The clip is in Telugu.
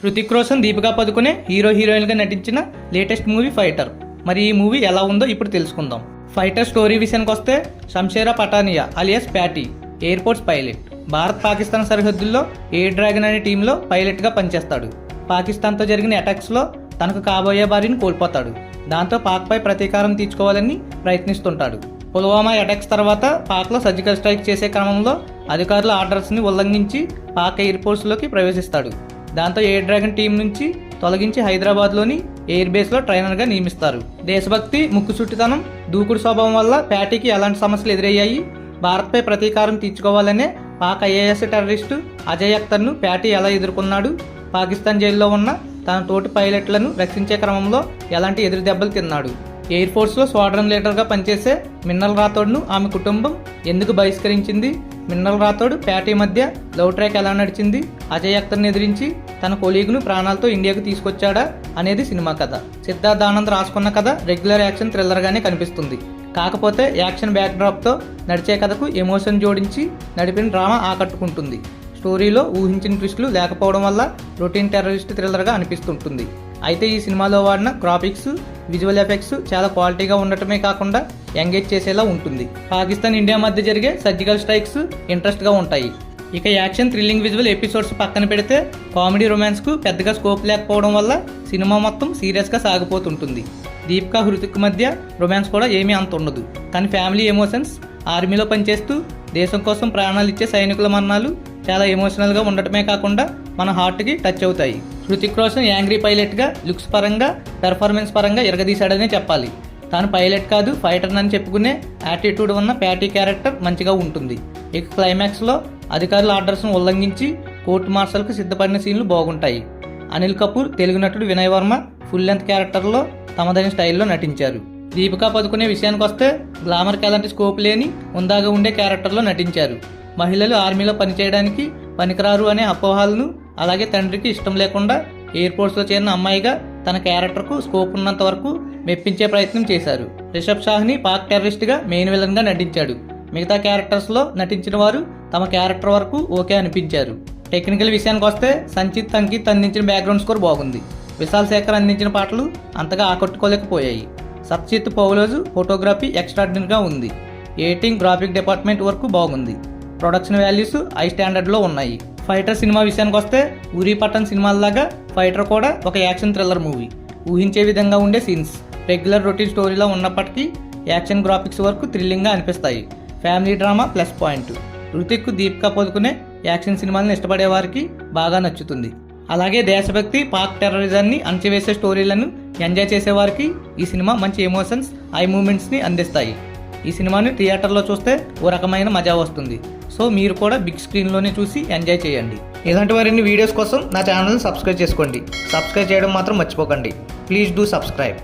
హృతిక్ రోషన్, దీపికా పదుకునే హీరోయిన్గా నటించిన లేటెస్ట్ మూవీ ఫైటర్. మరి ఈ మూవీ ఎలా ఉందో ఇప్పుడు తెలుసుకుందాం. ఫైటర్ స్టోరీ విషయానికి వస్తే, Shamshera Pathania alias Patty airports pilot. Bharat Pakistan సరిహద్దుల్లో ఎయిర్ డ్రాగన్ అనే టీంలో పైలట్గా పనిచేస్తాడు. పాకిస్తాన్తో జరిగిన అటాక్స్లో తనకు కాబోయే భార్యను కోల్పోతాడు. దాంతో పాక్పై ప్రతీకారం తీర్చుకోవాలని ప్రయత్నిస్తుంటాడు. పుల్వామా అటాక్స్ తర్వాత పాక్లో సర్జికల్ స్ట్రైక్ చేసే క్రమంలో అధికారుల ఆర్డర్స్ని ఉల్లంఘించి పాక్ ఎయిర్పోర్ట్స్లోకి ప్రవేశిస్తాడు. దాంతో ఎయిర్ డ్రాగన్ టీం నుంచి తొలగించి హైదరాబాద్లోని ఎయిర్ బేస్లో ట్రైనర్గా నియమిస్తారు. దేశభక్తి, ముక్కుసూటితనం, దూకుడు స్వభావం వల్ల ప్యాటీకి ఎలాంటి సమస్యలు ఎదురయ్యాయి, భారత్పై ప్రతీకారం తీర్చుకోవాలనే పాక్ ఐఏఎస్ టెర్రరిస్టు అజయ్ అఖ్తర్ను ప్యాటీ ఎలా ఎదుర్కొన్నాడు, పాకిస్తాన్ జైల్లో ఉన్న తన తోటి పైలట్లను రక్షించే క్రమంలో ఎలాంటి ఎదురు దెబ్బలు తిన్నాడు, ఎయిర్ ఫోర్స్లో స్క్వాడ్రన్ లీడర్గా పనిచేసే మిన్నల్ రాథోడ్ను ఆమె కుటుంబం ఎందుకు బహిష్కరించింది, మిన్నల్ రాథోడ్ ప్యాటీ మధ్య లవ్ ట్రాక్ ఎలా నడిచింది, అజయ్ అఖ్తర్ని ఎదిరించి తన కొలీగ్ను ప్రాణాలతో ఇండియాకు తీసుకొచ్చాడా అనేది సినిమా కథ. సిద్ధార్థ్ ఆనంద్ రాసుకున్న కథ రెగ్యులర్ యాక్షన్ థ్రిల్లర్గానే కనిపిస్తుంది. కాకపోతే యాక్షన్ బ్యాక్డ్రాప్తో నడిచే కథకు ఎమోషన్ జోడించి నడిపిన డ్రామా ఆకట్టుకుంటుంది. స్టోరీలో ఊహించిన ట్విస్టులు లేకపోవడం వల్ల రొటీన్ టెర్రరిస్ట్ థ్రిల్లర్గా అనిపిస్తుంటుంది. అయితే ఈ సినిమాలో వాడిన గ్రాఫిక్స్, విజువల్ ఎఫెక్ట్స్ చాలా క్వాలిటీగా ఉండటమే కాకుండా ఎంగేజ్ చేసేలా ఉంటుంది. పాకిస్తాన్, ఇండియా మధ్య జరిగే సర్జికల్ స్ట్రైక్స్ ఇంట్రెస్ట్గా ఉంటాయి. ఇక యాక్షన్, థ్రిల్లింగ్ విజువల్ ఎపిసోడ్స్ పక్కన పెడితే కామెడీ, రొమాన్స్కు పెద్దగా స్కోప్ లేకపోవడం వల్ల సినిమా మొత్తం సీరియస్గా సాగిపోతుంటుంది. దీపికా, హృతిక్ మధ్య రొమాన్స్ కూడా ఏమీ అంత ఉండదు. కానీ ఫ్యామిలీ ఎమోషన్స్, ఆర్మీలో పనిచేస్తూ దేశం కోసం ప్రాణాలు ఇచ్చే సైనికుల మరణాలు చాలా ఎమోషనల్గా ఉండటమే కాకుండా మన హార్ట్కి టచ్ అవుతాయి. హృతిక్ రోషన్ యాంగ్రీ పైలట్గా లుక్స్ పరంగా, పెర్ఫార్మెన్స్ పరంగా ఎరగదీశాడనే చెప్పాలి. తాను పైలట్ కాదు, ఫైటర్ అని చెప్పుకునే యాటిట్యూడ్ ఉన్న ప్యాటీ క్యారెక్టర్ మంచిగా ఉంటుంది. ఇక క్లైమాక్స్లో అధికారుల ఆర్డర్స్ను ఉల్లంఘించి కోర్టు మార్షల్కు సిద్ధపడిన సీన్లు బాగుంటాయి. అనిల్ కపూర్, తెలుగు నటుడు వినయ్ వర్మ ఫుల్ లెంత్ క్యారెక్టర్లో తమదైన స్టైల్లో నటించారు. దీపికా పదుకునే విషయానికి వస్తే గ్లామర్కి ఎలాంటి స్కోప్ లేని ఉందాగా ఉండే క్యారెక్టర్లో నటించారు. మహిళలు ఆర్మీలో పనిచేయడానికి పనికిరారు అనే అపోహలను, అలాగే తండ్రికి ఇష్టం లేకుండా ఎయిర్పోర్ట్స్లో చేరిన అమ్మాయిగా తన క్యారెక్టర్కు స్కోప్ ఉన్నంత వరకు మెప్పించే ప్రయత్నం చేశారు. రిషబ్ షాహ్ని పాక్ టెర్రరిస్ట్గా మెయిన్ విలన్గా నటించాడు. మిగతా క్యారెక్టర్స్లో నటించిన వారు తమ క్యారెక్టర్ వరకు ఓకే అనిపించారు. టెక్నికల్ విషయానికి వస్తే సంచిత్ అంకిత్ అందించిన బ్యాక్గ్రౌండ్ స్కోర్ బాగుంది. విశాల్ శేఖర్ అందించిన పాటలు అంతగా ఆకట్టుకోలేకపోయాయి. సత్జిత్ పౌలోజు ఫోటోగ్రఫీ ఎక్స్ట్రాడినరీగా ఉంది. ఎడిటింగ్, గ్రాఫిక్ డిపార్ట్మెంట్ వర్క్ బాగుంది. ప్రొడక్షన్ వాల్యూస్ హై స్టాండర్డ్లో ఉన్నాయి. ఫైటర్ సినిమా విషయానికి వస్తే ఉరి పఠాన్ సినిమాల్లాగా ఫైటర్ కూడా ఒక యాక్షన్ థ్రిల్లర్ మూవీ. ఊహించే విధంగా ఉండే సీన్స్ రెగ్యులర్ రొటీన్ స్టోరీలో ఉన్నప్పటికీ యాక్షన్, గ్రాఫిక్స్ వరకు థ్రిల్లింగ్గా అనిపిస్తాయి. Family drama plus point. Hrithik, Deepika Padukone action సినిమాలను ఇష్టపడే వారికి బాగా నచ్చుతుంది. అలాగే దేశభక్తి, పాక్ టెర్రరిజాన్ని అణచివేసే స్టోరీలను ఎంజాయ్ చేసేవారికి ఈ సినిమా మంచి ఎమోషన్స్, ఐ మూమెంట్స్ని అందిస్తాయి. ఈ సినిమాని థియేటర్లో చూస్తే ఓ రకమైన మజా వస్తుంది. సో మీరు కూడా బిగ్ స్క్రీన్లోనే చూసి ఎంజాయ్ చేయండి. ఇలాంటి మరిన్ని వీడియోస్ కోసం నా ఛానల్ని సబ్స్క్రైబ్ చేసుకోండి. సబ్స్క్రైబ్ చేయడం మాత్రం మర్చిపోకండి. Please do subscribe.